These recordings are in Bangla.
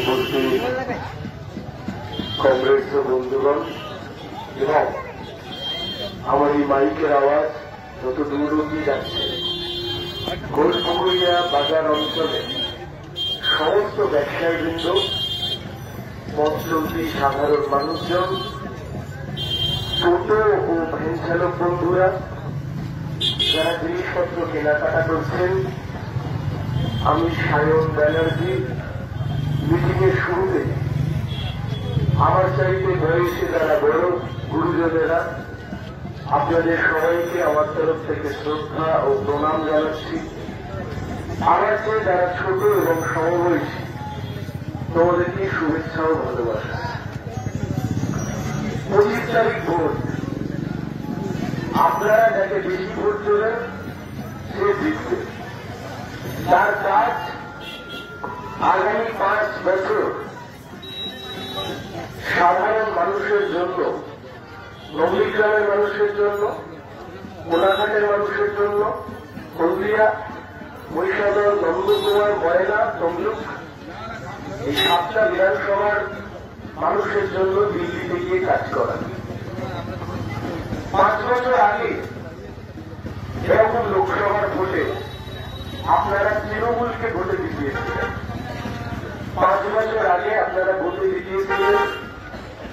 উপস্থিত কংগ্রেস বন্ধুগণ এবং আমার এই মাইকের আওয়াজ যত দূর অব্দি যাচ্ছে, গোলপুকুরিয়া বাজার অঞ্চলে সমস্ত ব্যবসায়ীবৃন্দ, পথচলতি সাধারণ মানুষজন, টোটো ও ভ্যান চালক বন্ধুরা যারা জিনিসপত্র কেনাকাটা করছেন, আমি সায়ন ব্যানার্জি মিটিংয়ের শুরুতে আমার চাইতে বয়সে যারা বড় গুরুজনেরা, আপনাদের সবাইকে আমার তরফ থেকে শ্রদ্ধা ও প্রণাম জানাচ্ছি। আমার চেয়ে যারা ছোট এবং সমবয়সী, তোমাদেরকে শুভেচ্ছা ও ভালোবাসা। 25 তারিখ ভোট, আপনারা যাকে বেশি ভোট দেবেন সে জিতবে। তার কাজ আগামী 5 বছর সাধারণ মানুষের জন্য, নন্দীগ্রামের মানুষের জন্য, কোলাঘাটের মানুষের জন্য, হলদিয়া, মহিষাদল, নন্দকুমার, ময়না, তমলুক, এই 7টা বিধানসভার মানুষের জন্য দিল্লিতে গিয়ে কাজ করা। 5 বছর আগে এরকম লোকসভার ভোটে আপনারা তৃণমূলকে ভোটে জিতিয়েছিলেন। 5 বছর আগে আপনারা ভোটে জিতিয়েছিলেন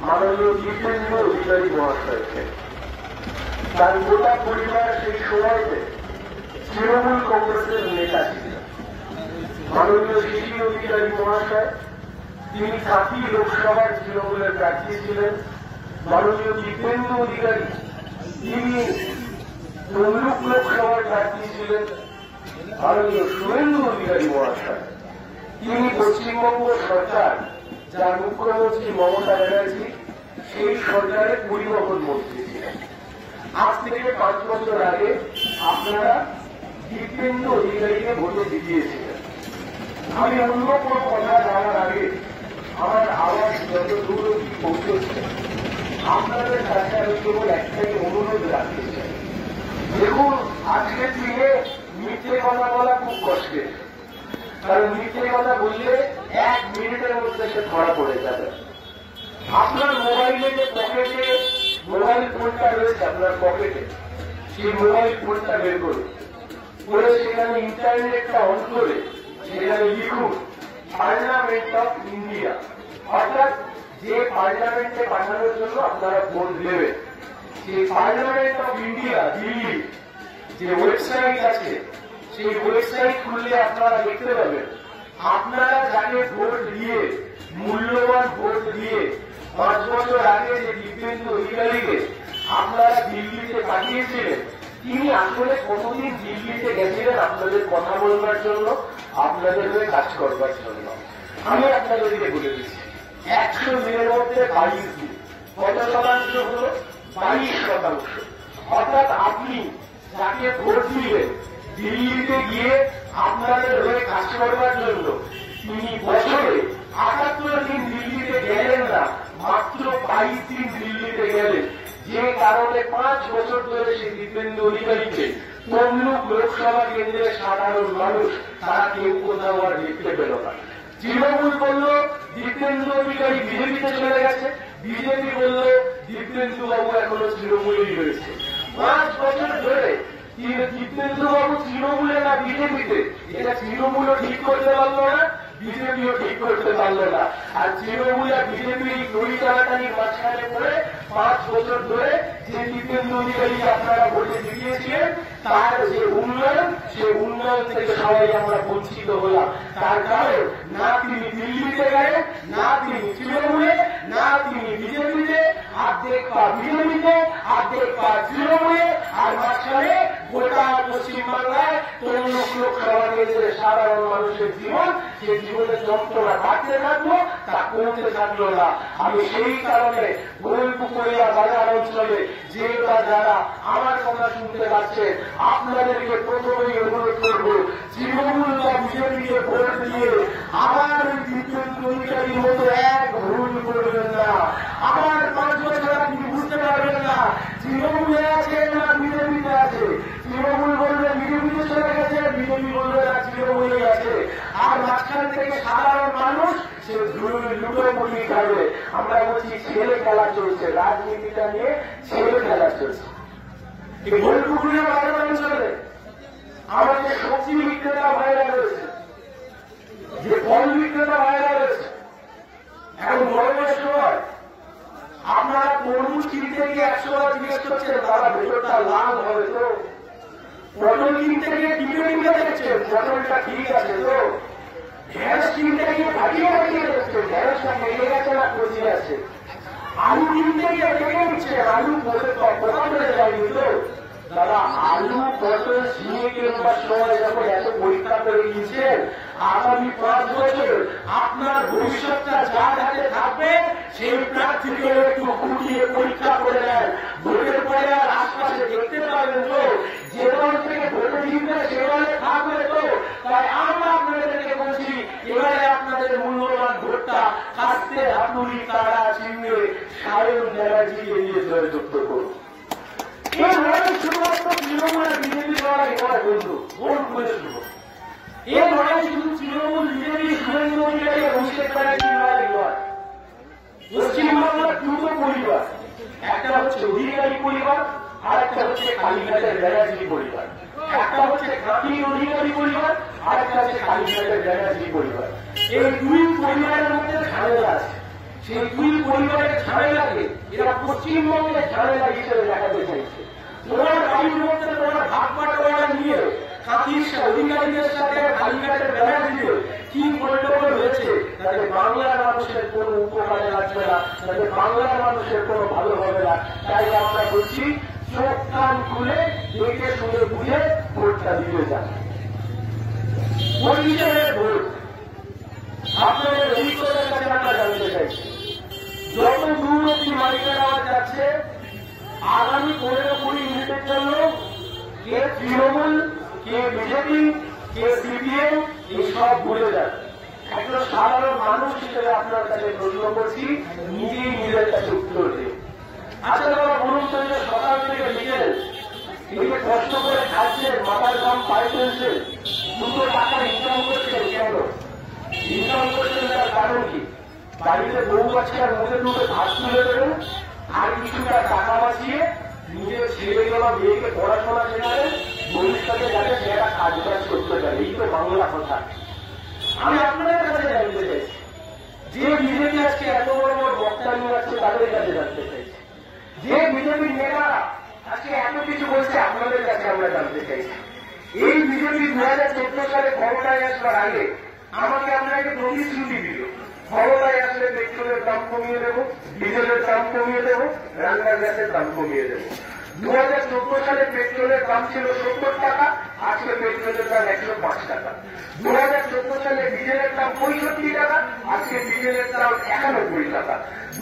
মাননীয় জিতেন্দ্র অধিকারী মহাশয়কে। তার গোটা পরিবার সেই সময়তে তৃণমূল কংগ্রেসের নেতা ছিলেন। মাননীয় শিশির অধিকারী মহাশয়, তিনি কাঁথি লোকসভার তৃণমূলের প্রার্থী ছিলেন। মাননীয় জিতেন্দ্র অধিকারী, তিনি তমলুক লোকসভার প্রার্থী ছিলেন। মাননীয় শুভেন্দু অধিকারী মহাশয়, তিনি পশ্চিমবঙ্গ সরকার, যার মুখ্যমন্ত্রী মমতা ব্যানার্জি, সেই সরকারের পরিবহন মন্ত্রী ছিলেন। আজ থেকে 5 বছর আগে আপনারা জিতেন্দ্র অধিকারীকে ভোটে জিতিয়েছিলেন। আমি অন্য কোন কথা জানার আগে আমার আওয়াজ যত দূর অব্দি পৌঁছেছে, আপনাদের কাছে আমি কেবল একটাই অনুরোধ রাখতে চাই। দেখুন, আজকের দিনে মিথ্যে কথা বলা খুব কষ্টের, কারণ মিথ্যে কথা বললে 1 মিনিটের মধ্যে সে ধরা পড়ে যাবে। আপনার মোবাইলে যে পকেটে মোবাইল ফোনটা রয়েছে, আপনার পকেটে সেই মোবাইল ফোনটা বের করুন, করে সেখানে ইন্টারনেটটা অন করে সেখানে লিখুন পার্লামেন্ট অফ ইন্ডিয়া, অর্থাৎ যে পার্লামেন্টে পাঠানোর জন্য আপনারা ভোট দেবেন, সেই পার্লামেন্ট অফ ইন্ডিয়া দিল্লি যে ওয়েবসাইট আছে, সেই ওয়েবসাইট খুললে আপনারা দেখতে পাবেন আপনারা যাকে ভোট দিয়ে, মূল্যবান ভোট দিয়ে 5 বছর আগে যে জিতেন্দ্র অধিকারীকে আপনারা দিল্লিতে পাঠিয়েছিলেন, তিনি আসলে কতদিন দিল্লিতে গেছিলেন আপনাদের কথা বলবার জন্য, আপনাদের হয়ে কাজ করবার জন্য। আমি আপনাদেরকে বলে দিচ্ছি, 100 দিনের মধ্যে 22 দিন, কত শতাংশ হল? 22%। অর্থাৎ আপনি যাকে ভোট দিলেন দিল্লিতে গিয়ে আপনাদের হয়ে কাজ করবার জন্য, তিনি বছরে 78 দিন দিল্লিতে গেলেন না, মাত্র 22 দিন দিল্লিতে গেলেন। যে কারণে 5 বছর ধরে সেই জিতেন্দ্র অধিকারীকে তমলুক লোকসভা কেন্দ্রের সাধারণ মানুষ তারা কেউ কোথাও আর দেখতে পেল না। তৃণমূল বলল জিতেন্দ্র অধিকারী বিজেপিতে চলে গেছে, বিজেপি বলল জিতেন্দ্র বাবু এখনো তৃণমূলেই রয়েছে। 5 বছর ধরে জিতেন্দ্র বাবু তৃণমূলে না বিজেপিতে, এটা তৃণমূলও ঠিক করতে পারল না, বিজেপিও ঠিক করতে পারল না। আর তৃণমূল আর বিজেপির দড়ি টানাটানির মাঝখানে পড়ে 5 বছর ধরে যে জিতেন্দ্র অধিকারীকে আপনারা ভোটে জিতিয়েছিলেন, তার যে উন্নয়ন, সে উন্নয়ন থেকে সবাই আমরা বঞ্চিত হলাম। তার কারণ, না তিনি দিল্লিতে গেলেন, না তিনি তৃণমূলে, না তিনি বিজেপিতে, অর্ধেক পা বিজেপিতে, অর্ধেক পা তৃণমূলে, আর মাঝখানে গোটা পশ্চিমবাংলায় তমলুক লোকসভা কেন্দ্রের সাধারণ মানুষের জীবন, সে জীবনের যন্ত্রণা বাড়তে থাকলো, তা কমতে থাকলো না। আমি সেই কারণে গোলপুকুরিয়া বাজার অঞ্চলে যে বা যারা আমার কথা শুনতে পাচ্ছেন, আপনাদেরকে প্রথমেই অনুরোধ করবো, তৃণমূল বা বিজেপিকে ভোট দিয়ে আবার জিতেন্দ্র অধিকারীর মতো এক ভুল করবেন না। আবার 5 বছর আপনি বুঝতে পারবেন না তৃণমূলে আছে না বিজেপিতে আছে। তৃণমূল বলবে বিজেপিতে চলে গেছে, বিজেপি বলবে না তৃণমূলে আছে, আর মাঝখান থেকে সাধারণ মানুষ সে লুটোপুটি খাবে। আমরা বলছি ছেলে খেলা চলছে, রাজনীতিটা নিয়ে ছেলে খেলা চলছে। ভুল পুকুরে অঞ্চলে আমার যে সবজি বিক্রেতা ভাইরা রয়েছে, যে ফল বিক্রেতা ভাইরা রয়েছে, এখন গরমের সময় আপনারা তরমুজ কিনতে গিয়ে 100 টাকা জিজ্ঞেস করছেন, তারা ভেতরটা লাল হবে তো? পটল কিনতে গিয়ে টিপে টিপে দেখছেন পটলটা ঠিক আছে তো? ঢেঁড়স কিনতে গিয়ে ভাজিয়ে ভাজিয়ে দেখছেন ঢেঁড়সটা মেলে গেছে না কচি আছে? আলু কিনতে গিয়ে দেখে নিচ্ছেন আলু পোকা মেরে যায়নি তো? দাদা, আলু পটল ঝিঙে কিনবার সময় যখন এত পরীক্ষা করে গিয়েছেন, আগামী 5 বছর আপনার ভবিষ্যৎটা যার হাতে থাকবে সেই প্রার্থীকে একটু খুঁটিয়ে পরীক্ষা করে নেন। ভোটের পরে আর আশপাশে দেখতে পাবেন তো? যে দল থেকে ভোটে জিতবে সে দলে থাকবে তো? তাই আমরা আপনাদেরকে বলছি, এবারে আপনাদের মূল্যবান ভোটটা কাস্তে হাতুড়ি তারা চিহ্নে সায়ন ব্যানার্জিকে নিয়ে জয়যুক্ত করুন। এই লড়াই শুধুমাত্র তৃণমূল আর বিজেপি লড়াই নয় বন্ধু, ভোট করে শুরু। এই লড়াই শুধু তৃণমূল বিজেপি শুভেন্দু অধিকারী অভিষেক ব্যানার্জির লড়াই নয়। পশ্চিমবাংলার দুটো পরিবার, একটা হচ্ছে অধিকারী পরিবার আর একটা হচ্ছে কালীঘাটের ব্যানার্জি পরিবার। একটা হচ্ছে খাঁটির অধিকারী পরিবার আর একটা হচ্ছে কালীঘাটের ব্যানার্জি পরিবার। এই দুই পরিবারের মধ্যে ঝামেলা আছে। সেই দুই পরিবারের ঝামেলাকে এরা পশ্চিমবঙ্গের ঝামেলা হিসেবে দেখাতে চাইছে। তোমার বাড়ির মধ্যে তোমার ভাগ বাটোয়ারা নিয়ে খাঁটির অধিকারীদের সাথে কালীঘাটের ব্যানার্জিদের কি গন্ডগোল হয়েছে, তাতে বাংলার মানুষের কোন উপকারে লাগবে না, তাতে বাংলার মানুষের কোন ভালো হবে না। তাই আমরা বলছি, চোখ কান খুলে দেখে শুনে বুঝে ভোটটা দিতে যান। ভোট হিসেবে ভোট আপনাদের অভিজ্ঞতার কাছে আমরা জানতে চাইছি। যত দূর অব্দি মালিকা নেওয়া যাচ্ছে, আগামী 15-20 মিনিটের জন্য কে তৃণমূল, কে বিজেপি, কে সিপিএম, এই সব ভুলে যান। একজন সাধারণ মানুষ হিসেবে আপনার কাছে প্রশ্ন করছি, নিজেই নিজের কাছে উত্তর দিন। আচ্ছা দাদা, বলুন তো, সকাল থেকে বিকেল এই যে কষ্ট করে খাচ্ছেন, মাথার দাম পায়ে ফেলছেন, 2 টাকা ইনকাম করছেন, কেন ইনকাম করছেন? তার কারণ কি? বাড়িতে বউ বাচ্চার মুখে দুটো ভাত তুলে দেবেন, আর কিছুটা টাকা বাঁচিয়ে নিজের ছেলেগুলো মেয়েকে পড়াশোনা শেখাবেন, ভবিষ্যতে যাতে মেয়েরা কাজ বাজ করতে পারে। এই তো বাংলা কথা। আমি আপনাদের কাছে জানতে চাইছি, যে বিজেপি আজকে এত বড় বড় বক্তা নিয়ে যাচ্ছে তাদের কাছে জানতে চাইছি, যে বিজেপির নেতারা আজকে এত কিছু বলছে আপনাদের কাছে আমরা জানতে চাইছি। এই বিজেপি 2014 সালে ক্ষমতায় আসবার আগে আমাকে আপনাকে প্রতিশ্রুতি দিল, ক্ষমতায় আসলে পেট্রোলের দাম কমিয়ে দেবো, ডিজেলের দাম কমিয়ে দেবো, রান্নার গ্যাসের দাম কমিয়ে দেবো। 2014 সালে পেট্রোলের দাম ছিল 70 টাকা, আজকে পেট্রোলের দাম 105 টাকা। 2014 সালে ডিজেলের দাম 65 টাকা, আজকে ডিজেলের দাম 91 টাকা।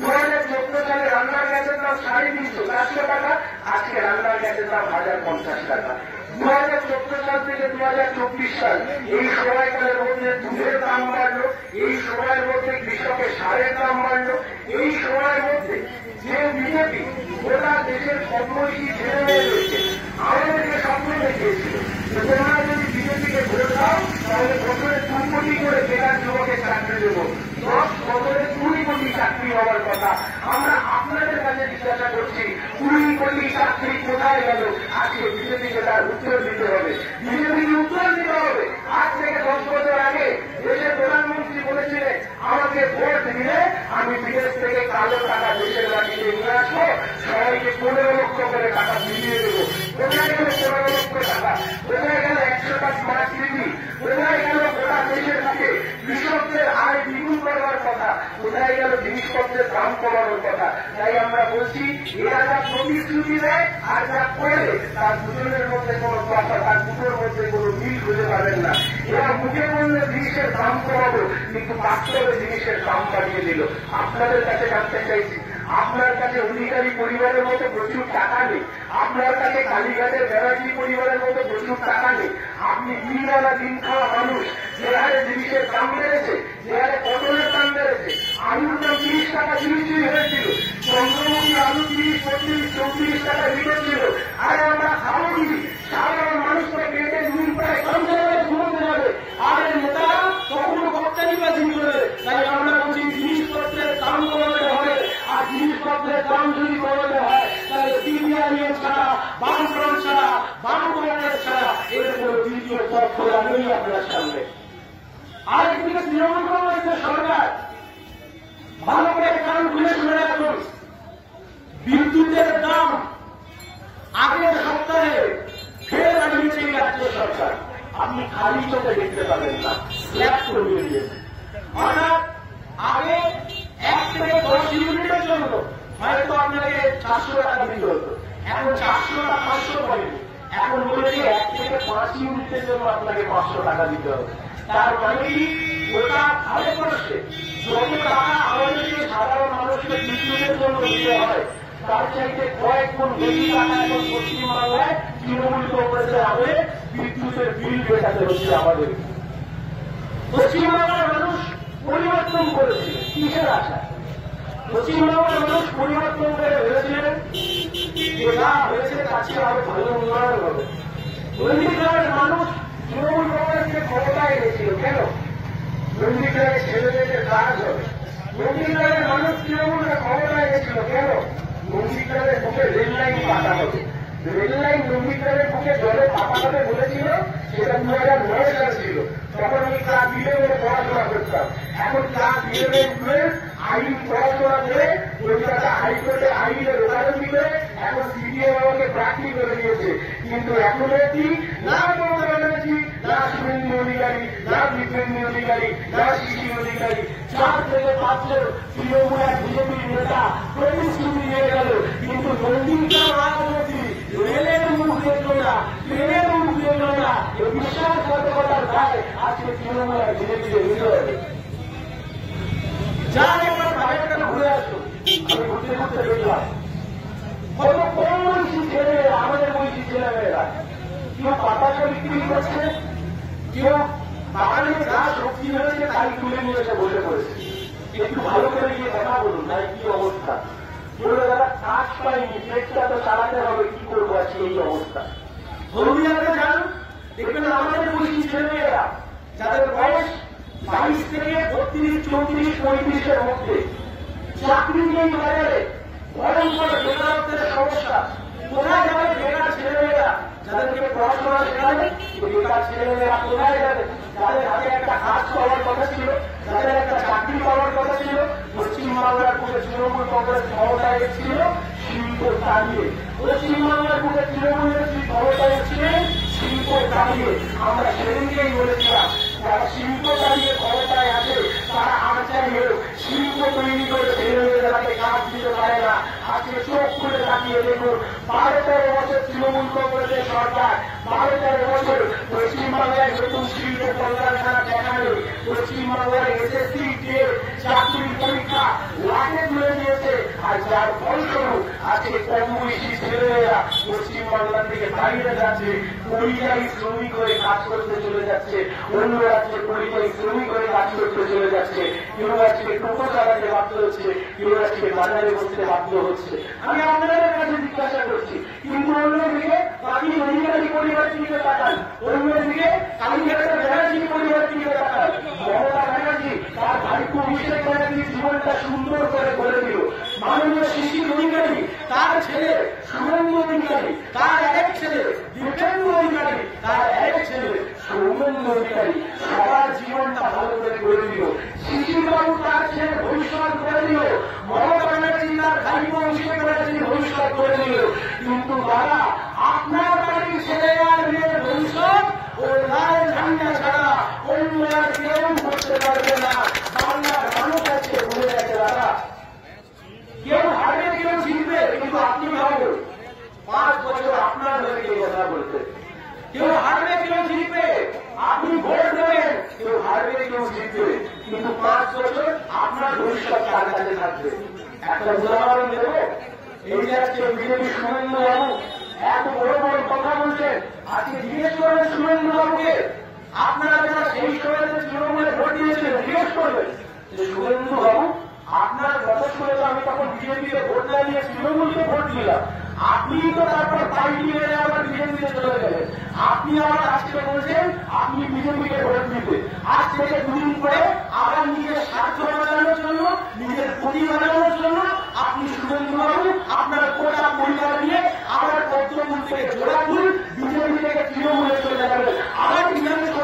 2014 সালে রান্নার গ্যাসের দাম 350 টাকা, আজকে রান্নার গ্যাসের দাম 1050 টাকা। 2014 সাল থেকে 2024 সাল এই সময়কালের মধ্যে দুধের দাম বাড়লো, এই সময়ের মধ্যে কৃষকের সারের দাম বাড়লো। এই সময়ের মধ্যে যে বিজেপি গোটা দেশের কর্মসূচি ছেড়ে মেয়ে রয়েছে, আমাদেরকে স্বপ্ন দেখিয়েছিল তোমরা যদি বিজেপিকে ভোট দাও তাহলে বছরে 2 কোটি করে বেকার যুবকের চাকরি দেবো, 10 বছরে 20 কোটি চাকরি হওয়ার কথা। আমরা আপনাদের কাছে জিজ্ঞাসা করছি, 20 কোটি চাকরি কোথায় গেল? আজকে বিজেপিকে তার উত্তর দিতে হবে। বিজেপিকে উত্তর দিতে হবে। আজ থেকে 10 বছর আগে দেশের প্রধানমন্ত্রী বলেছিলেন, আমাকে ভোট দিলে আমি বিদেশ থেকে কালো টাকা দেশের মাটিতে নিয়ে আসবো, সবাইকে 15 লক্ষ করে টাকা মিলিয়ে দেবো। কোথায় গেল 15 লক্ষ টাকা? কোথায় গেল 100টা স্মার্ট সিটি? কোথায় গেল গোটা দেশের বুকে কৃষকদের আয় দ্বিগুণ করবার কথা? কোথায় গেল জিনিসপত্রের দাম কমানোর কথা? তাই আমরা বলছি, এরা যা প্রতিশ্রুতি দেয় আর যা করে তার দুজনের মধ্যে কোনো কথা, তার দুটোর মধ্যে কোনো মিল খুঁজে পাবেন না। এরা মুখে বললে জিনিসের দাম কমাবো, কিন্তু বাস্তবে জিনিসের দাম বাড়িয়ে দিল। আপনাদের কাছে জানতে চাইছি, আপনার কাছে অধিকারী পরিবারের মতো প্রচুর টাকা নেই, আপনার কাছে কালীঘাটের ব্যানার্জি পরিবারের মতো প্রচুর টাকা নেই। আপনি দিন আনা দিন খাওয়া মানুষ। যে হারে জিনিসের দাম বেড়েছে, যে হারে পটলের দাম বেড়েছে, আলুর দাম 30 টাকা 30 হয়েছিল, চন্দ্রমুখী আলু 30, 35, 34 টাকা লিটার ছিল। আরে আমরা খাবো কি? সাধারণ মানুষকে পেটে নুন প্রায় ঘুমোতে যাবে, আর নেতারা কখনো বক্তারি বাজি করবে। তাই আমরা বলছি, জিনিসপত্র খোলা নেই আপনার সামনে। আরেকদিকে তৃণমূল কংগ্রেসের সরকার, ভালো করে কারণ খুলে শুনে রাখুন, বিদ্যুতের দাম আগের সপ্তাহে ফের বাড়িয়েছে এই রাজ্য সরকার। আপনি খালি চোখে দেখতে পাবেন না, স্ল্যাব করিয়ে দিয়েছে। অর্থাৎ আগে 1 থেকে 10 ইউনিটের জন্য হয়তো আপনাকে 400 টাকা দিতে হতো, এখন 400 টাকা 500 পড়েনি, এখন বলেছে 1 থেকে 5 ইউনিটের জন্য আপনাকে 500 টাকা দিতে হবে। তার মানে কি ওটা ভারতবর্ষে যত টাকা আমাদেরকে সাধারণ মানুষকে বিদ্যুতের জন্য দিতে হয় তার চাইতে কয়েক গুণ বেশি টাকা এখন পশ্চিমবাংলায় তৃণমূল কংগ্রেসের আমলে বিদ্যুতের বিল মেটাতে হচ্ছে আমাদের। পশ্চিমবাংলার মানুষ পরিবর্তন করেছে কিসের আশায়? পশ্চিমবাংলার মানুষ পরিবর্তন করে ভেবেছিলেন যে যা হয়েছে তার চেয়ে আরো ভালো উন্নয়ন হবে। নন্দীগ্রামের মানুষ তৃণমূল কংগ্রেসকে ক্ষমতায় এনেছিল কেন? নন্দীগ্রামের ছেলেমেয়েদের কাজ হবে। নন্দীগ্রামের মানুষ তৃণমূলকে ক্ষমতায় এনেছিল কেন? নন্দীগ্রামের বুকে রেল লাইন পাতা হবে। রেল লাইন নন্দীগ্রামের বুকে জলে পাতা হবে বলেছিল, সেটা 2009 সালে ছিল। তখন আমি ক্লাস 11 পড়াশোনা করতাম। এখন ক্লাস 11 আইন পড়াশোনা করে কলকাতা হাইকোর্টে আইনের ওকালতি করে এখন সিবিআই আমাকে প্রার্থী করে দিয়েছে। কিন্তু এখন অব্দি না মমতা ব্যানার্জি, না শুভেন্দু অধিকারী, না বিপ্লেন্দু অধিকারী, না শিশির অধিকারী 4 থেকে 5 জন তৃণমূল আর বিজেপির নেতা প্রতিশ্রুতি নিয়ে গেল, কিন্তু নন্দীগ্রাম রাজনীতি রেলের মুখ দেখল না, ট্রেনের মুখ দেখল না। এই বিশ্বাসঘাতকতার দায় আজকে তৃণমূল আর বিজেপিকে নিতে হবে। যার একবার বাইরেটা ঘুরে আসুন, আমি ঘুরতে ঘুরতে দেখলাম কত কম বয়সী ছেলেমেয়েরা, আমাদের বয়সী ছেলেমেয়েরা কেউ পাতাটা বিক্রি করছে, কেউ বাগানে যা সবজি হয়েছে তাই তুলে নিয়ে এসে বসে পড়েছে। একটু ভালো করে গিয়ে কথা বলুন না কি অবস্থা। বলে দাদা কাজ পাইনি, পেটটা তো চালাতে হবে, কি করবো আজকে এই অবস্থা। হলদিয়াতে যান, দেখবেন আমাদের বয়সী ছেলেমেয়েরা যাদের বয়স 22 থেকে 32, 34, 35-এর মধ্যে চাকরি নেই বাজারে, ভয়ঙ্কর বেকারত্বের সমস্যা। কোথায় যাবে বেকার ছেলেমেয়েরা? যাদেরকে পড়াশোনা শেখাবে বেকার ছেলেমেয়েরা কোথায় যাবে? যাদের হাতে একটা কাজ পাওয়ার কথা ছিল, যাদের একটা চাকরি পাওয়ার কথা ছিল, পশ্চিমবাংলার বুকে তৃণমূল কংগ্রেস ক্ষমতায় এসেছিল শিল্প দাঁড়িয়ে। পশ্চিমবাংলার বুকে তৃণমূলের ক্ষমতায় ছিলেন শিল্প দাঁড়িয়ে। আমরা সেদিনকেই বলেছিলাম যারা শিল্প দাঁড়িয়ে ক্ষমতায় আছে তারা আর চাইলেও শিল্প তৈরি করে ছেলেমেয়েদেরকে কাজ দিতে পারে না। আজকে চোখ খুলে তাকিয়ে দেখুন, 12-13 বছর তৃণমূল কংগ্রেসের সরকার, 12-13 বছর পশ্চিমবাংলায় নতুন শিল্পের কলকারখানা দেখা নেই। পশ্চিমবাংলার এসএসসি চাকরির পরীক্ষা লাখে তুলে দিয়েছে। আর যার ফলস্বরূপ আজকে কম বয়সী ছেলেমেয়েরা পশ্চিমবাংলা থেকে বাইরে যাচ্ছে, পরিযায়ী শ্রমিক হয়ে কাজ করতে চলে যাচ্ছে, অন্য রাজ্যে পরিযায়ী শ্রমিক হয়ে কাজ করতে চলে যাচ্ছে। কেউ আজকে টোটো চালাতে বাধ্য হচ্ছে, কেউ আজকে বাজারে বসতে বাধ্য হচ্ছে। আমি আপনাদের কাছে জিজ্ঞাসা করছি, কিন্তু অন্যদিকে বাকি অধিকারী পরিবারের দিকে তাকান, অন্যদিকে কালীঘাটের ব্যানার্জির পরিবারের দিকে তাকান। মমতা ব্যানার্জি তার ভাইপো অভিষেক ব্যানার্জির জীবনটা সুন্দর করে গড়ে দিল। মাননীয় শিশির অধিকারী তার ছেলে শুভেন্দু অধিকারী, তার এক ছেলে বিপ্লেন্দু অধিকারী, তার এক ছেলে সৌমেন্দু অধিকারী সবার জীবনটা ভালো করে গড়ে দিল। শিশিরবাবু তার ছেলে ভবিষ্যৎ করে দিল, মমতা ব্যানার্জি তার ভাইপো অভিষেক ব্যানার্জির ভবিষ্যৎ করে দিল। কিন্তু তারা আপনার বাড়ির ছেলে আর মেয়ের ভবিষ্যৎ ও লাল ঝান্ডা ছাড়া অন্য আর কেউ করতে পারবে না। বাংলার মানুষ আছে ভুলে গেছে দাদা। কেউ হারবে কেউ জিতবে, কিন্তু আপনি ভাবুন 5 বছর আপনার হয়ে কেউ কথা বলতে। কেউ হারবে কেউ জিতবে, আপনি ভোট দেবেন, কেউ হারবে কেউ জিতবে, কিন্তু 5 বছর আপনার ভবিষ্যৎ তার কাছে থাকবে। একটা উদাহরণ দেব, এই যে আজকে বিজেপি শুভেন্দু বাবু এত বড় বড় কথা বলছেন, আজকে জিজ্ঞেস করবেন শুভেন্দু বাবুকে, আপনারা যারা সেই সময় তৃণমূলে ভোট দিয়েছিলেন জিজ্ঞেস করবেন যে শুভেন্দু বাবু আপনার কথা শুনে তো আমি তখন বিজেপিকে ভোট না দিয়ে তৃণমূলকে ভোট দিলাম, আপনি তো তারপর পাল্টি মেরে আবার বিজেপিতে চলে গেলেন। আপনি আবার আজকে বলছেন আপনি বিজেপিকে ভোট দিতে, আজ থেকে 2 দিন পরে আবার নিজের স্বার্থ বাঁচানোর জন্য, নিজের ক্ষতি বাঁচানোর জন্য আপনি শুভেন্দু বাবু আপনার গোটা পরিবার নিয়ে আবার পদ্মপুর থেকে জোড়াপুর, বিজেপি থেকে তৃণমূলে চলে যাবেন। আবার বিধানসভা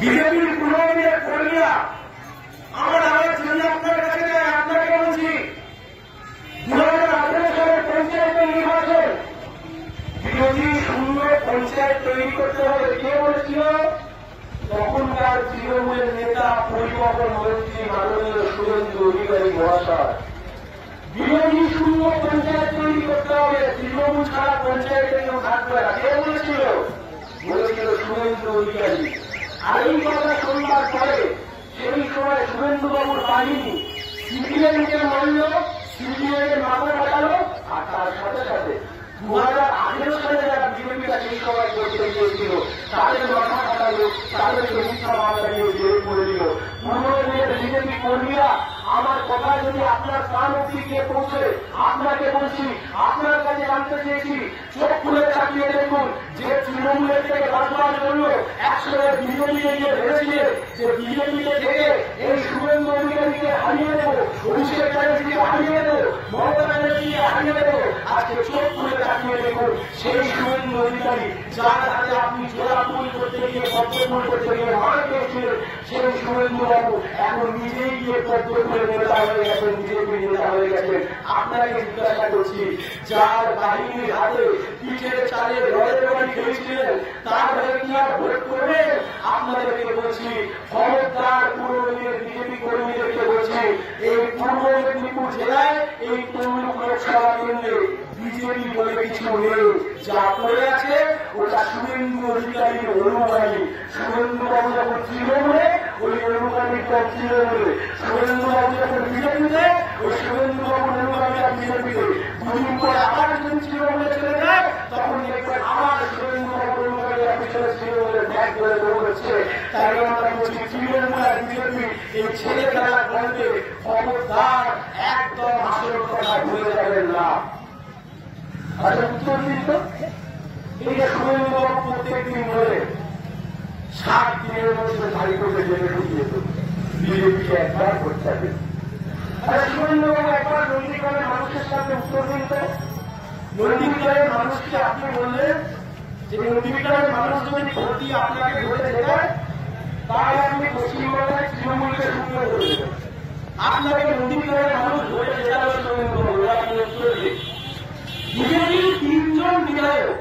বিজেপির পুরোপুরি কর্মীরা আমার আওয়াজ জন্য আপনার কাছে যায়। আপনাকে বলছি 2018 সালের পঞ্চায়েতের নির্বাচন বিরোধী শূন্য পঞ্চায়েত তৈরি করতে হবে। কে বলেছিল? তখনকার তৃণমূলের নেতা পরিবহন মন্ত্রী মাননীয় শুভেন্দু অধিকারী মহাশয়। বিরোধী শূন্য পঞ্চায়েত তৈরি করতে হবে, তৃণমূল ছাড়া পঞ্চায়েতে কেউ থাকবে না। কে বলেছিল? বলেছিল শুভেন্দু অধিকারী। আর এই কথা শুনবার পরে সেই সময় শুভেন্দু বাবুর বাহিনী সিপিএমকে মানল, সিপিএমের মাথা কাটালো, আর তার সাথে সাথে 2018 সালে যারা বিজেপিটা সেই সময় করতে গিয়েছিল তাদের মাথা কাটালো, তাদেরকে মিথ্যা মামলা দিয়ে জেলে করে দিল। পূর্বদিনের বিজেপি কর্মীরা আমার কথা যদি আপনার কান অব্দি গিয়ে পৌঁছে, আপনাকে বলছি, আপনার কাছে জানতে চেয়েছি, চোখ খুলে তাকিয়ে দেখুন যে তৃণমূলের থেকে বাঁচবার জন্য একসময় বিজেপিকে গিয়ে ভেবেছিলে যে বিজেপিকে থেকে এই শুভেন্দু অধিকারীকে হারিয়ে দেবো, অভিষেক ব্যানার্জিকে হারিয়ে দেবো, মমতা ব্যানার্জিকে হারিয়ে দেবো। আজকে চোখ খুলে তাকিয়ে দেখুন সেই শুভেন্দু অধিকারী যার হাতে আপনি জোড়া ফুল করতে গিয়ে পদ্ম ফুল করতে গিয়ে মার পেয়েছিলেন, সেই শুভেন্দু বাবু এখন নিজেই গিয়ে পদ্ম ফুলের নেতা হয়ে গেছেন, বিজেপির নেতা হয়ে গেছেন। আপনাকে জিজ্ঞাসা করছি, যার বাহিনীর হাতে পিঠের চালে ঘরের বাড়ি খেয়েছিলেন তার হয়ে কি আর ভোট করবে? আপনাদেরকে বলছি, খবরদার পূর্বদিনের বিজেপি কর্মীদেরকে বলছি, এই পূর্ব মেদিনীপুর জেলায় এই তমলুক লোকসভা কেন্দ্রে বিজেপি বলে কিছু নেই। যা পড়ে আছে ওটা শুভেন্দু অধিকারীর অনুগামী। শুভেন্দু বাবু যখন তৃণমূলে ওই অনুগামীর পর তৃণমূলে, শুভেন্দু বাবু যখন বিজেপিতে ওই শুভেন্দু বাবুর অনুগামীরা বিজেপিতে। দুদিন পরে আবার যখন তৃণমূলে চলে যায় তখন দেখবেন আবার শুভেন্দু বাবুর অনুগামীরা পিছনে তৃণমূলে ব্যাগ ধরে দৌড়চ্ছে। তাই আমরা বলছি তৃণমূল আর বিজেপি এই ছেলে খেলার গল্পে খবরদার একদম আসল কথা ভুলে যাবেন না। আচ্ছা, উত্তর দিন তো, এই যে শুভেন্দু বাবু প্রত্যেকদিন বলে 7 দিনের মধ্যে ভারী করে জেলে ঢুকিয়ে দেব, বিজেপিকে একবার করতে হবে। আচ্ছা, শুভেন্দু বাবু একবার নন্দীগ্রামের মানুষের সামনে উত্তর দিন তো, নন্দীগ্রামের মানুষকে আপনি বললেন যে নন্দীগ্রামের মানুষ যদি ভোট দিয়ে আপনাকে ভোটে দেয় তাহলে আপনি পশ্চিমবঙ্গের তৃণমূলকে শূন্য করে দেবেন। আপনাকে নন্দীগ্রামের মানুষ ভোটে জেতাবে শুভেন্দু বাবু, আপনি উত্তর দিন। বিজেপির 3 জন বিধায়ক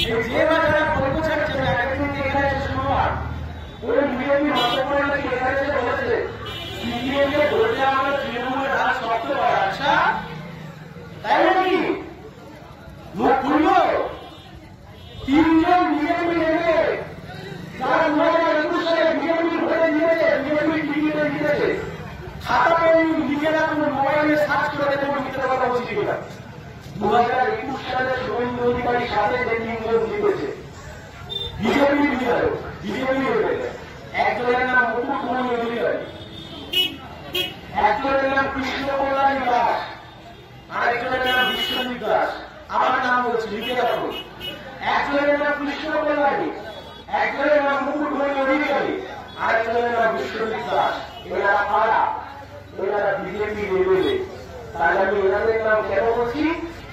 যে যারা গল্প ছাড়ছে একদিন এখানে এসে শুনবার ওই বিজেপি মন্তব্য নাকি এখানে এসে বলেছে সিপিএমকে ভোটে আমাদের তৃণমূলের হাত শক্ত হয়। আচ্ছা, তাই নাকি? মুখ খুলল 3 জন বিজেপি নেবে যারা 2021 সালে বিজেপির ভোটে দিয়েছে, বিজেপির টিকিটে দিয়েছে, খাতা পেন লিখে রাখুন, মোবাইলে সার্চ করে দেখুন মিথ্যা কথা বলছি কিনা। 2021 সালে শুভেন্দু অধিকারীর সাথে যে 3 জন জিতেছে বিজেপির বিধায়ক, বিজেপি একজনের নাম মুকুটমণি অধিকারী, একজনের নাম কৃষ্ণ কল্যাণ দাস, আরেকজনের নাম বিশ্বজিৎ দাস। আমার নাম বলছি, লিখে রাখুন। একজনের নাম কৃষ্ণ কল্যাণী, একজনের নাম মুকুটমণি অধিকারী, আরেকজনের নাম বিশ্বজিৎ দাস। এরা কারা? এরা বিজেপি লেভেলে। তাহলে আমি এনাদের নাম কেন বলছি?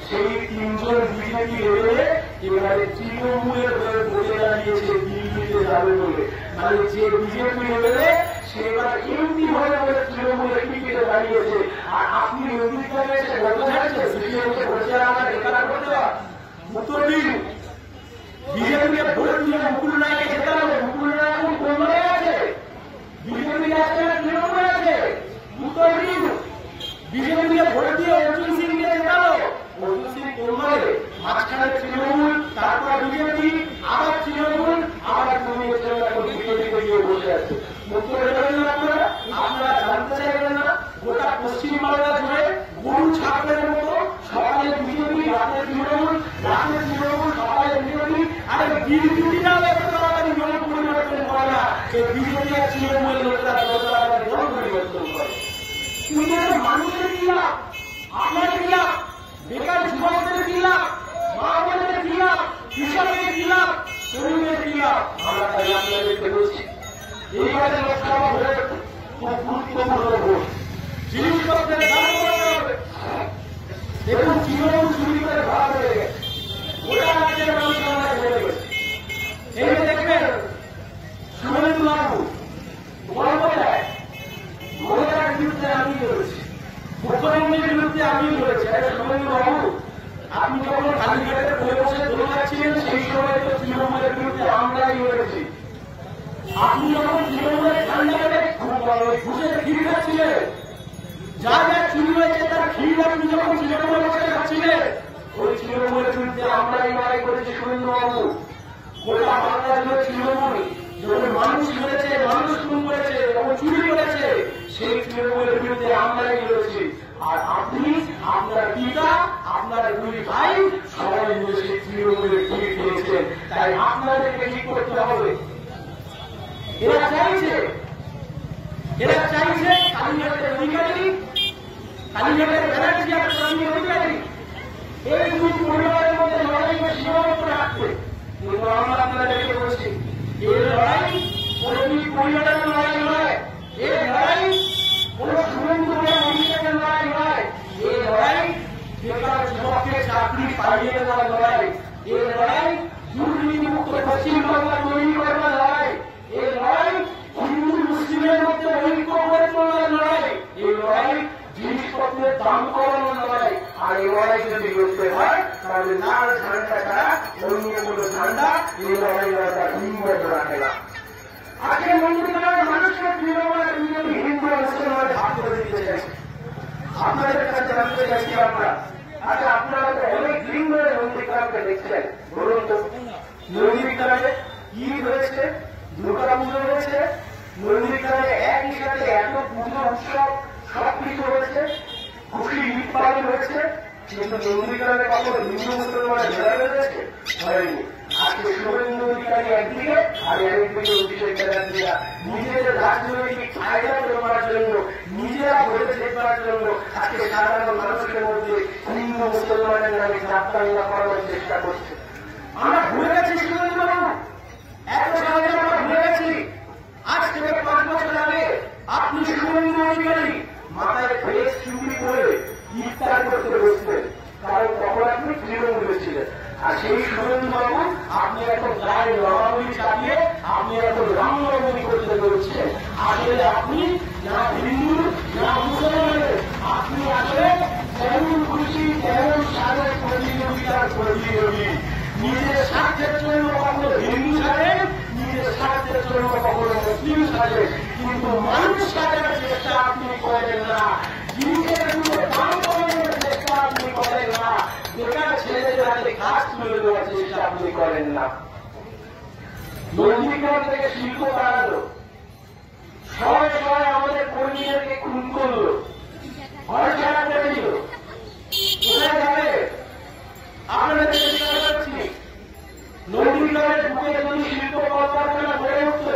সেই 3 জন বিজেপি লেভেলে এবারে তৃণমূলের হয়ে বলে দাঁড়িয়েছে দিল্লিতে যাবে বলে। মানে যে বিজেপি লেভেলে সে এবার এমপি হয়ে বলে তৃণমূলের টিকিটে দাঁড়িয়েছে। আর আপনি নন্দীগ্রামে এসে ভোট ছাড়ছে সিপিএমকে ভোট ছাড়া আমরা একার করতে হয়। উত্তর দিন, বিজেপিকে ভোট দিয়ে মুকুল রায়কে যেতে হবে। মুকুল রায় এখন কোন জায়গায় আছে? বিজেপি আছে না তৃণমূলে আছে? উত্তর দিন। বিজেপিকে ভোট দিয়ে অর্জুন সিংকে জেতালো, অর্জুন সিং কোনভাবে? মাঝখানে তৃণমূল, তারপর বিজেপি, আবার তৃণমূল, আবার তৃণমূল এখন বিজেপিতে গিয়ে বসে আছে। উত্তর দেবেন না আপনারা? আপনারা জানতে চাইবেন না? গোটা পশ্চিমবাংলা জুড়ে গরু ছাগলের মতো সকালে বিজেপি, রাতে তৃণমূল, রাতে তৃণমূল, সকালে বিজেপি। আরে বিজেপিটা এত তাড়াতাড়ি দল পরিবর্তন করে না, এই বিজেপি আর তৃণমূলের লোকেরা দল পরিবর্তন করে। মানুষের কি লাভ? আপনাদের কি লাভ? বেকার যুবকদের কি লাভ? মা বোনদের কি লাভ? কৃষকের কি লাভ? শ্রমিকের কি লাভ? আমরা তাই আপনাদেরকে বলছি, এইবারে লোকসভা ভোট খুব গুরুত্বপূর্ণ ভোট। জিনিসপত্রের দাম কমাতে হবে। দেখুন তৃণমূল চুরি করে ভাড়া হয়ে গেছে, গোটা রাজ্যের মানুষ আমরা হেরে গেছে। এই দেখবেন শুভেন্দু বাবু আপনি যখন তৃণমূলের ঠান্ডা ঘুষে ক্ষীর খাচ্ছিলেন, যা যা চুরি হয়েছে তার ক্ষীর আপনি যখন তৃণমূলের বসে খাচ্ছিলেন, ওই তৃণমূলের বিরুদ্ধে আমরাই লড়াই করেছি সুরেন্দ্রবাবু। গোটা বাংলা জুড়ে তৃণমূল যখন মানুষ মেরেছে, মানুষ খুন করেছে, যখন চুরি করেছে, সেই তৃণমূলের বিরুদ্ধে আমরাই লড়েছি। আর আপনি, আপনার পিতা, আপনার দুই ভাই সবাই মিলে সেই তৃণমূলের ক্ষীর খেয়েছেন। তাই আপনাদেরকে ঠিক করতে হবে। এরা চাইছে কালীঘাটের অধিকারী, কালীঘাটের ব্যানার্জি আর স্বামী অধিকারী এই দুই পরিবারের মধ্যে লড়াইকে সীমাবদ্ধ রাখতে। কিন্তু আমরা আপনাদেরকে বলছি, এই লড়াই কোন দুই পরিবারের লড়াই নয়, এই লড়াই কোন সুরেন্দ্র অভিষেকের লড়াই নয়, এই লড়াই বেকার যুবককে চাকরি পাইয়ে দেওয়ার লড়াই, এই লড়াই দুর্নীতিমুক্ত পশ্চিমবাংলা তৈরি করবার লড়াই, এই লড়াই হিন্দু মুসলিমের মধ্যে ঐক্য করে তোলার লড়াই, এই লড়াই জিনিসপত্রের দাম কমানোর লড়াই। আর এই লড়াই যদি করতে হয় তাহলে লাল ঝান্ডা ছাড়া অন্য কোনো ঝান্ডা এই লড়াই হিন্দু রাখে না। আজকে মন্দিরগ্রামের মানুষকে তৃণমূলের বিজেপি হিন্দু মুসলমানের ভাগ করে দিতে চাইছে। আপনাদের কাছে জানতে চাইছি আমরা, আচ্ছা আপনারা তো অনেক দিন ধরে নন্দীগ্রামকে দেখছেন, বলুন তো নন্দীগ্রামে কি হয়েছে? দুর্গা পুজো হয়েছে, নন্দীগ্রামে একই সাথে এত পুজো উৎসব সবকিছু হয়েছে, খুশি ঈদ পালন হয়েছে, কিন্তু নন্দীগ্রামে কখনো হিন্দু মুসলমানের ভেদাভেদ হয়েছে? হয়নি। আজকে শুভেন্দু অধিকারী একদিকে আর একদিকে অভিষেক ব্যানার্জিরা নিজেদের রাজনৈতিক ফায়দা করার জন্য, নিজেরা ভোটে দেখবার জন্য আজকে সাধারণ মানুষের মধ্যে হিন্দু মুসলমানের নামে চাপদাঙ্গা করানোর চেষ্টা করছে। আমরা ভুলে গেছি শুভেন্দুবাবু, এত সালে আমরা ভুলে গেছি। আজ থেকে 5 বছর আগে আপনি শুভেন্দু অধিকারী মাথায় ফেস চুরি করে ইফতার করতে বসতেন, কারণ তখন আপনি তৃণমূলে ছিলেন। আর সেই শুভেন্দুবাবু আপনি এখন গায়ে লড়াবলি চাপিয়ে আপনি এখন রামনবমী করতে বলছেন। আসলে আপনি না হিন্দু না মুসলমানের, আপনি আসলে যেমন খুশি তেমন সাজের প্রতিযোগিতার প্রতিযোগী। নিজের স্বার্থের জন্য কখনো হিন্দু সাজেন, নিজের স্বার্থের জন্য কখনো মুসলিম সাজেন, কিন্তু মানুষ সাজার চেষ্টা আপনি করেন না, নিজের দাম কমানোর চেষ্টা আপনি করেন না, বেকার ছেলেদের হাতে কাজ তুলে দেওয়ার চেষ্টা আপনি করেন না। নন্দীগ্রাম থেকে শিল্প বাড়ালো, শয়ে শয়ে আমাদের কর্মীদেরকে খুন করলো, ঘর ছাড়া করে দিল, কোথায় যাবে? আপনাদের চেষ্টা করছি নন্দীগ্রামের বুকে যদি শিল্প কলকারখানা গড়ে উঠত,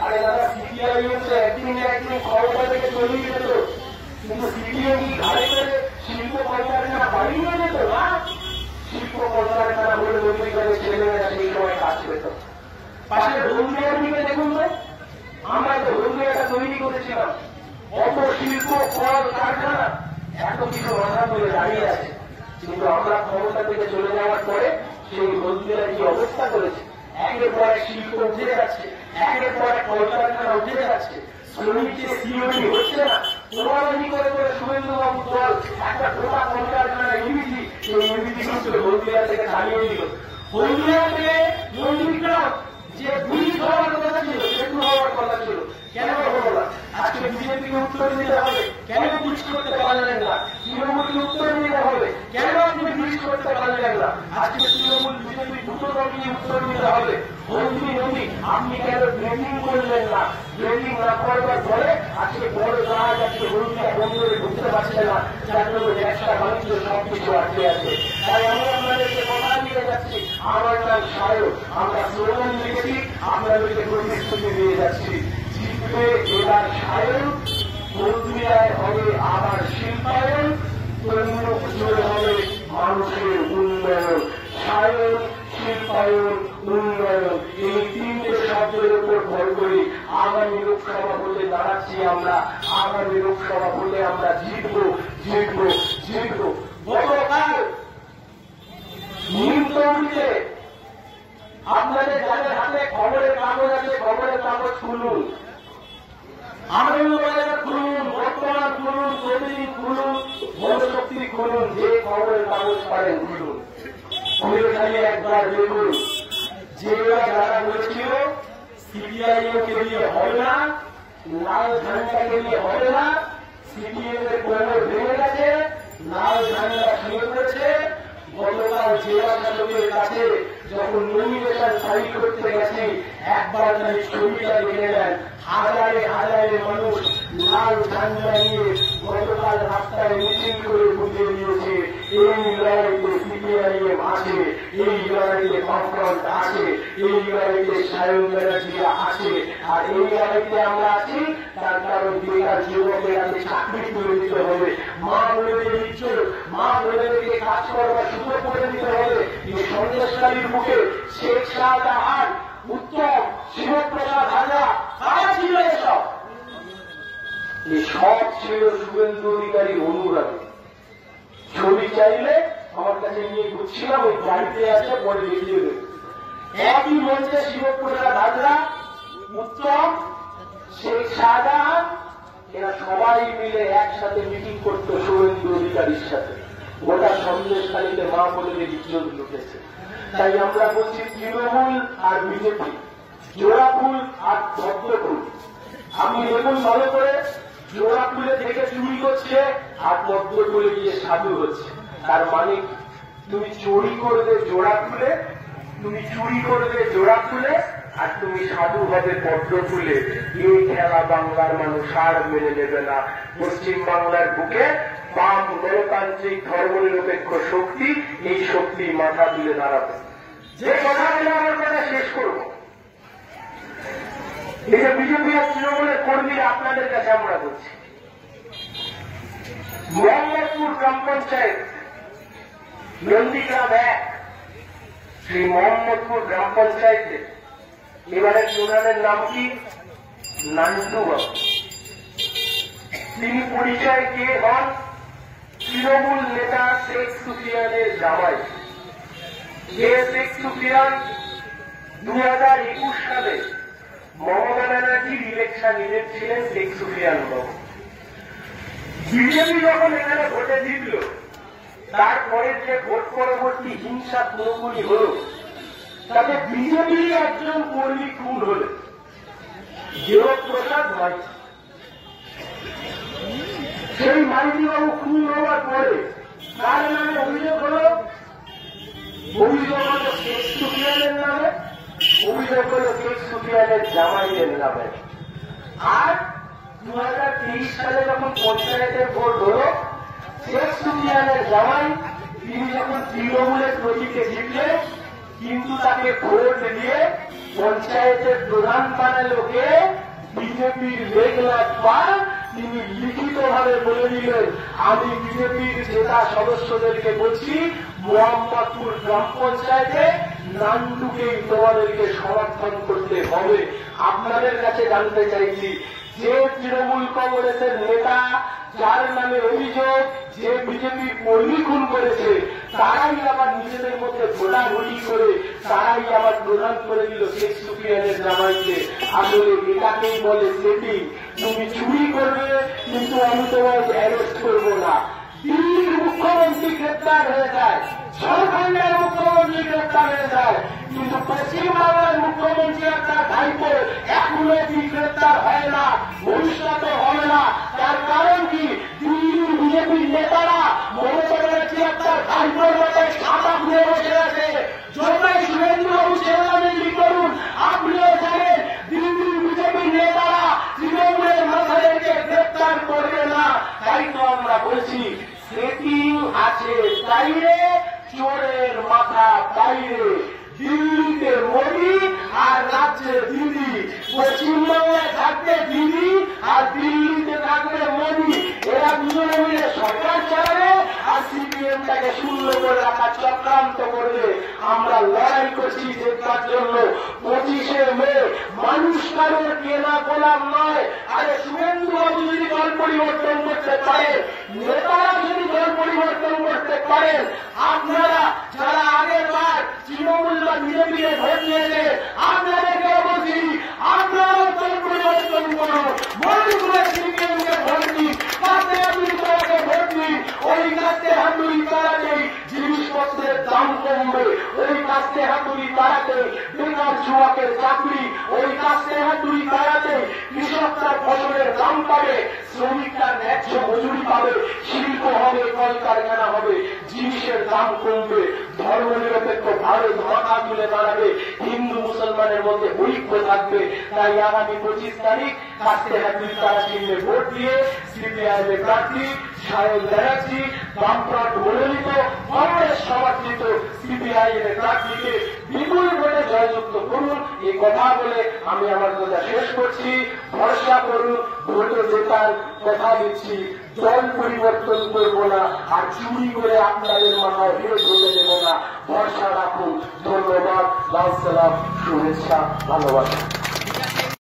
আরে দাদা সিপিআই হচ্ছে একদিন একদিন ক্ষমতা থেকে চলে যেত, কিন্তু সিপিএম কি ঘাড়ে করে শিল্প কলকারখানা বাড়িয়ে নিয়ে যেত না? শিল্প কলকারখানা বলে নন্দীগ্রামের ছেলেমেয়েরা সেই সময় কাজ পেত। পাশে হলদিয়ার দিকে দেখুন তো, আমরা তো হলদিয়াটা তৈরি করেছিলাম, অত শিল্প কল কারখানা এত কিছু মাথা তুলে দাঁড়িয়ে আছে, কিন্তু আমরা ক্ষমতা থেকে চলে যাওয়ার পরে সেই হলদিয়ার কি অবস্থা করেছে? একের পর এক শিল্প উঠে যাচ্ছে, একের পর এক কলকারখানা উঠে যাচ্ছে, শ্রমিকদের সিওটি হচ্ছে না। তোলাবাজি করে করে শুভেন্দুবাবু দল একটা গোটা কলকারখানা ইউনিটি, এই ইউনিটি কিন্তু হলদিয়া থেকে চালিয়ে দিল। হলদিয়া থেকে নন্দীগ্রাম যে ব্রিজ হওয়ার কথা ছিল, সেতু হওয়ার কথা ছিল, কেন হলো না? আজকে বিজেপিকে উত্তর দিতে হবে, কেন ব্রিজ করতে পারলেন না? তৃণমূলকে উত্তর দিতে হবে, কেন আপনি ব্রিজ করতে পারলেন না? আজকে তৃণমূল বিজেপি দুটো দলকে উত্তর দিতে হবে। হলদি নদী আপনি কেন ড্রেনিং করলেন না? ড্রেনিং না করবার পরে আজকে বড় জাহাজ আজকে হলদিয়া বন্দরে ঢুকতে পারছে না, যার জন্য ব্যবসা বাণিজ্য সবকিছু আটকে আছে। তাই আমি আপনাদেরকে কথা দিয়ে যাচ্ছি, আমার নাম সায়ক, আমরা স্লোগান লিখেছি, আপনাদেরকে প্রতিশ্রুতি দিয়ে যাচ্ছি, জিতবে এবার সায়ন, হলদিয়ায় হবে আবার শিল্পায়ন, তরুণ হবে মানুষের উন্নয়ন। সায়ন, শিল্পায়ন, উন্নয়ন, এই 3টে শব্দের উপর ভর করে আগামী লোকসভা ভোটে দাঁড়াচ্ছি আমরা। আগামী লোকসভা ভোটে আমরা জিতবো, জিতবো, জিতবো। গতকাল নিমতৌড়িতে আপনাদের যাদের হাতে খবরের কাগজ আছে, খবরের কাগজ খুলুন, আনন্দবাজার খুলুন, বর্তমান খুলুন, প্রতিদিন খুলুন, জনশক্তি খুলুন, যে খবরের কাগজ পারেন খুলুন, খুলে খালি একবার দেখুন। যে যারা বলেছিল সিপিআইএম কে দিয়ে হবে না, লাল ঝান্ডাকে দিয়ে হবে না। সিপিএম এর কোমর ভেঙে গেছে, লাল ঝান্ডা ভেঙে পড়েছে। গতকাল জেলা শাসকের কাছে যখন নমিনেশন ফাইল করতে গেছি, একবার তাই ছবিটা দেখে নেন, হাজারে হাজারে মানুষ লাল ঝান্ডা নিয়ে গতকাল রাস্তায় মিছিল করে বুঝিয়ে দিয়েছে এই লড়াইতে সিপিআইএম আছে, এই লড়াইতে বামফ্রন্ট আছে, এই লড়াইতে সায়ন ব্যানার্জিরা আছে। আর এই লড়াইতে আমরা আছি তার কারণ বেকার যুবকেরাকে চাকরি তুলে দিতে হবে, মা বোনেদের ইজ্জত, মা বোনেদেরকে কাজ করবার সুযোগ করে দিতে হবে। এই সন্দেশকারীর মুখে শেখ শাহজাহান, উত্তম, শিবপ্রসাদ হাজরা কারা ছিল? এসব এই সব ছিল শুভেন্দু অধিকারীর অনুরাগী। ছবি চাইলে আমার কাছে নিয়ে ঘুরছিলাম, ওই বাড়িতে আছে, পরে দেখিয়ে দেবে। একই মঞ্চে শিবপ্রসাদ হাজরা, উত্তম, শেখ শাহজাহান, এরা সবাই মিলে একসাথে মিটিং করতো শুভেন্দু অধিকারীর সাথে। গোটা সন্দেশকারীতে মা বোনেদের ইজ্জত লুটেছে। তাই আমরা বলছি তৃণমূল আর বিজেপি, জোড়াফুল আর পদ্মফুল। আপনি দেখুন ভালো করে, জোড়াফুলে থেকে চুরি করছে আর পদ্মফুলে গিয়ে সাধু হচ্ছে। তার মানে তুমি চুরি করবে জোড়াফুলে, তুমি চুরি করবে জোড়াফুলে, আর তুমি সাধু হবে পদ্মফুলে। এই খেলা বাংলার মানুষ আর মেনে নেবে না। পশ্চিম বাংলার বুকে বাম গণতান্ত্রিক ধর্মনিরপেক্ষ শক্তি, এই শক্তি মাথা তুলে দাঁড়াবে। যে কথাগুলো আমার কথা শেষ করব, এই যে বিজেপি আর তৃণমূলের কর্মীরা আপনাদের কাছে আমরা বলছি, মোহাম্মদপুর গ্রাম পঞ্চায়েত নন্দীগ্রাম 1, সেই মোহাম্মদপুর গ্রাম পঞ্চায়েতে এবারে প্রধানের নাম কি? নান্টু বাবু। তিনি পরিচয় কে হন? তৃণমূল নেতা শেখ সুফিয়ানের জামাই। যে শেখ সুফিয়ান 2021 সালে মমতা ব্যানার্জির ইলেকশন ছিলেন শেখ সুফিয়ান বাবু। বিজেপি যখন এখানে ভোটে জিতল, তারপরে যে ভোট পরবর্তী হিংসা পুরোপুরি হল, তাতে বিজেপির একজন কর্মী খুন হল, দেবপ্রসাদ মাইতি। সেই মাইতিবাবু খুন হওয়ার পরে তার নামে অভিযোগ হল, অভিযোগ হল শেখ সুফিয়ানের নামে, অভিযোগ হল শেখ সুফিয়ানের জামাইয়ের নামে। আর 2023 সালে যখন পঞ্চায়েতের ভোট হল, শেখ সুফিয়ানের জামাই তিনি যখন তৃণমূলের প্রতীকে জিতলেন, কিন্তু তাকে ভোট দিয়ে পঞ্চায়েতের প্রধান বানালো কে? বিজেপির মেঘনাথ পাল। তিনি লিখিতভাবে বলে দিলেন, আমি বিজেপির জেলা সদস্যদেরকে বলছি, মোহাম্মদপুর গ্রাম পঞ্চায়েতে নান্টুকেই তোমাদেরকে সমর্থন করতে হবে। আপনাদের কাছে জানতে চাইছি, যে তৃণমূল কংগ্রেসের নেতা যার নামে অভিযোগ যে বিজেপির কর্মী খুন করেছে, তারাই আবার নিজেদের মধ্যে ভোটাভুটি করে তারাই আবার প্রধান করে দিল শেখ সুফিয়ানের জামাইকে। আসলে এটাকেই বলে সেটিং। তুমি চুরি করবে, কিন্তু আমি তোমার অ্যারেস্ট করবো না। দিল্লির মুখ্যমন্ত্রী গ্রেপ্তার হয়ে যায়, ঝাড়খণ্ডের মুখ্যমন্ত্রী গ্রেপ্তার হয়ে যায়, কিন্তু পশ্চিমবাংলার মুখ্যমন্ত্রী আপনার ভাইপো এখনো কি গ্রেপ্তার হয় না, ভবিষ্যতে হবে না। তার কারণ কি? দিল্লির বিজেপির নেতারা মমতা ব্যানার্জি আপনার ভাইপোর মতো ছাতা খুলে বসে আছে। যতই শুভেন্দুবাবু চেয়ারম্যানজি করুন, আপনিও জানেন দিল্লির বিজেপির নেতারা তৃণমূলের মাথাদেরকে গ্রেপ্তার করবে না। তাই তো আমরা বলছি, সেটিং আছে বাইরে, চোরের মাথা বাইরে। দিল্লিতে মোদি আর রাজ্যে দিদি, পশ্চিমবাংলায় থাকবে দিদি আর দিল্লিতে থাকবে মোদি। এরা দুজনে মিলে সরকার চালাবে আর সিপিএমটাকে শূন্য করে রাখার চক্রান্ত করবে। আমরা লড়াই করছি জেতার জন্য। 25শে মে মানুষ কারোর কেনা গোলাম নয়। আরে শুভেন্দুবাবু যদি দল পরিবর্তন করতে পারে, নেতারা যদি দল পরিবর্তন করতে পারেন, আপনারা যারা আগের বার তৃণমূল বা বিজেপিকে ভোট দিয়েছে, আপনাদেরকে বলছি আপনারাও দল পরিবর্তন করুন। মনে সিপিএমকে ভোট দিন, কাছে আপনি ভোট দিন। ওই কাছে হাতুড়ি তাড়াতেই জিনিসপত্র ফসলের দাম কমবে, ওই কাস্তে হাতুড়ি তাড়াতে বেকার যুবকের চাকরি, ওই কাস্তে হাতুড়ি তাড়াতে কৃষক তার ফসলের দাম পাবে, শ্রমিক তার ন্যায্য মজুরি পাবে, শিল্প হবে, কলকারখানা হবে, জিনিসের দাম কমবে, ধর্মনিরপেক্ষ ভারত মাথা তুলে দাঁড়াবে, হিন্দু মুসলমানের মধ্যে ঐক্য থাকবে। তাই আগামী 25 তারিখ কাস্তে হাতুড়ি তারা চিহ্নে ভোট দিয়ে সিপিআইএম এর প্রার্থী সায়ন ব্যানার্জি বামফ্রন্ট মনোনীত কংগ্রেস সমর্থিত সিপিআইএম এর প্রার্থীকে বিপুল ভোটে জয়যুক্ত করুন। এই কথা বলে আমি আমার কথা শেষ করছি। ভরসা করুন, ভোটে জেতার কথা দিচ্ছি, দল পরিবর্তন করবো না, আর চুরি করে আপনাদের মাথায় ভিড় ঢুকে দেবো না। ভরসা রাখুন। ধন্যবাদ, লাল সালাম, শুভেচ্ছা, ভালোবাসা।